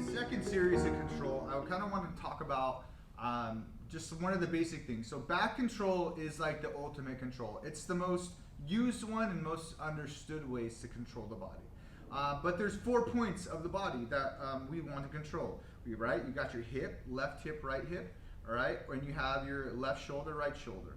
second series of control, I kind of want to talk about just one of the basic things. So back control is like the ultimate control. It's the most used one and most understood ways to control the body. But there's 4 points of the body that we want to control. Right? You got your hip, left hip, right hip, all right? And you have your left shoulder, right shoulder.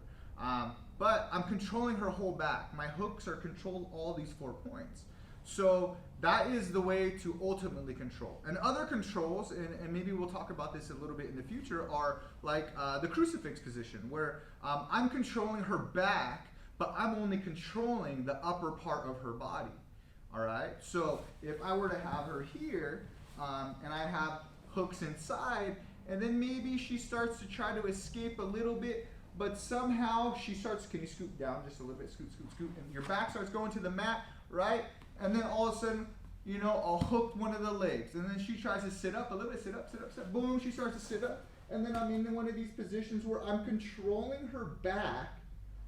But I'm controlling her whole back. My hooks are controlled all these 4 points. So that is the way to ultimately control. And other controls, and maybe we'll talk about this a little bit in the future, are like the crucifix position, where I'm controlling her back, but I'm only controlling the upper part of her body. All right? So if I were to have her here, and I have hooks inside, and then maybe she starts to try to escape a little bit, but somehow she starts, can you scoot down just a little bit, scoot, scoot, scoot, and your back starts going to the mat, right? And then all of a sudden, you know, I'll hook one of the legs, and then she tries to sit up a little bit, sit up, sit up, sit up, boom, she starts to sit up, and then I'm in one of these positions where I'm controlling her back,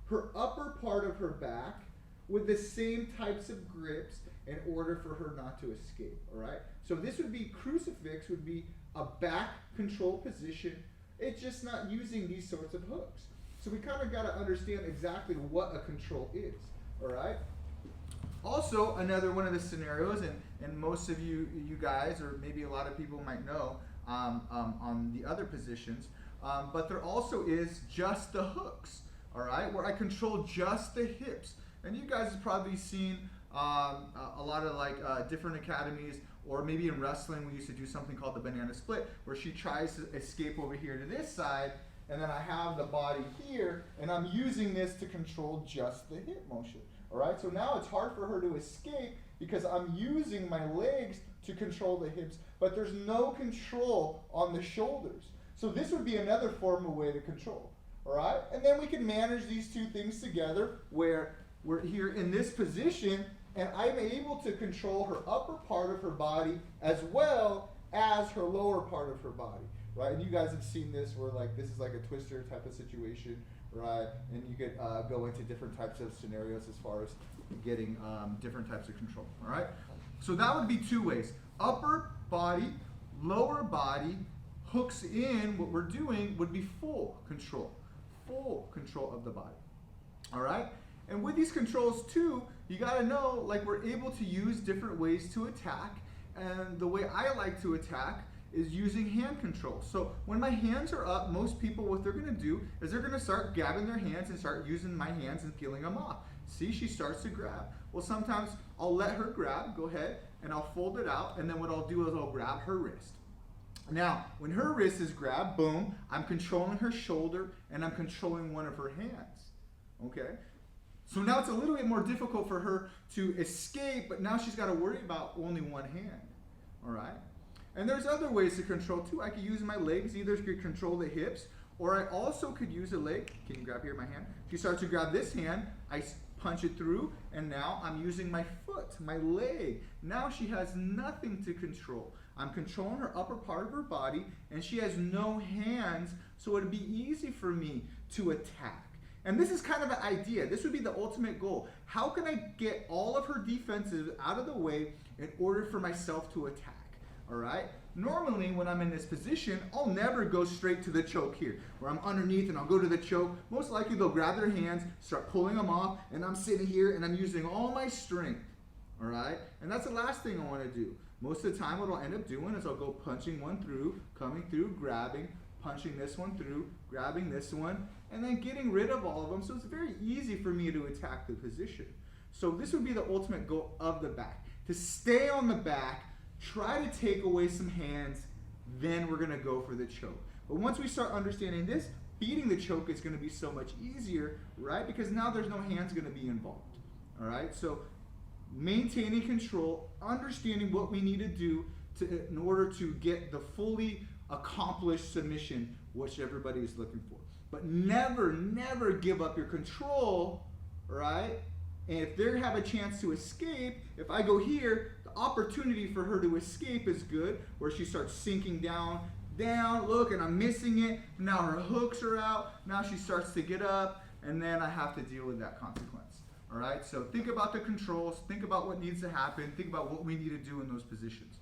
her upper part of her back, with the same types of grips in order for her not to escape, all right? So this would be, crucifix would be a back control position. It's just not using these sorts of hooks. So we kind of got to understand exactly what a control is, all right? Also, another one of the scenarios, and most of you guys, or maybe a lot of people might know on the other positions, but there also is just the hooks, all right, where I control just the hips. And you guys have probably seen a lot of like different academies, or maybe in wrestling we used to do something called the banana split, where she tries to escape over here to this side, and then I have the body here, and I'm using this to control just the hip motion. All right, so now it's hard for her to escape because I'm using my legs to control the hips, but there's no control on the shoulders. So this would be another form of way to control. All right, and then we can manage these two things together where we're here in this position, and I'm able to control her upper part of her body as well as her lower part of her body, right? And you guys have seen this where like this is like a twister type of situation, right? And you could go into different types of scenarios as far as getting different types of control, all right? So that would be 2 ways. Upper body, lower body, hooks in, what we're doing would be full control of the body, all right? And with these controls too, you gotta know, like, we're able to use different ways to attack, and the way I like to attack is using hand control. So when my hands are up, most people, what they're gonna do is they're gonna start grabbing their hands and start using my hands and peeling them off. See, she starts to grab. Well, sometimes I'll let her grab, go ahead, and I'll fold it out, and then what I'll do is I'll grab her wrist. Now, when her wrist is grabbed, boom, I'm controlling her shoulder, and I'm controlling one of her hands, okay? So now it's a little bit more difficult for her to escape, but now she's got to worry about only one hand, all right? And there's other ways to control too. I could use my legs, either to control the hips, or I also could use a leg. Can you grab here my hand? She starts to grab this hand, I punch it through, and now I'm using my foot, my leg. Now she has nothing to control. I'm controlling her upper part of her body, and she has no hands, so it'd be easy for me to attack. And this is kind of an idea. This would be the ultimate goal. How can I get all of her defenses out of the way in order for myself to attack? All right? Normally, when I'm in this position, I'll never go straight to the choke here, where I'm underneath and I'll go to the choke. Most likely, they'll grab their hands, start pulling them off, and I'm sitting here and I'm using all my strength. All right? And that's the last thing I want to do. Most of the time, what I'll end up doing is I'll go punching one through, coming through, grabbing, punching this one through, grabbing this one, and then getting rid of all of them. So it's very easy for me to attack the position. So this would be the ultimate goal of the back. To stay on the back, try to take away some hands, then we're gonna go for the choke. But once we start understanding this, beating the choke is gonna be so much easier, right? Because now there's no hands gonna be involved, all right? So maintaining control, understanding what we need to do in order to get the fully accomplished submission, which everybody is looking for. But never, never give up your control, right? And if they have a chance to escape, if I go here, the opportunity for her to escape is good, where she starts sinking down, look, and I'm missing it. Now her hooks are out. Now she starts to get up, and then I have to deal with that consequence. All right, so think about the controls, think about what needs to happen, think about what we need to do in those positions.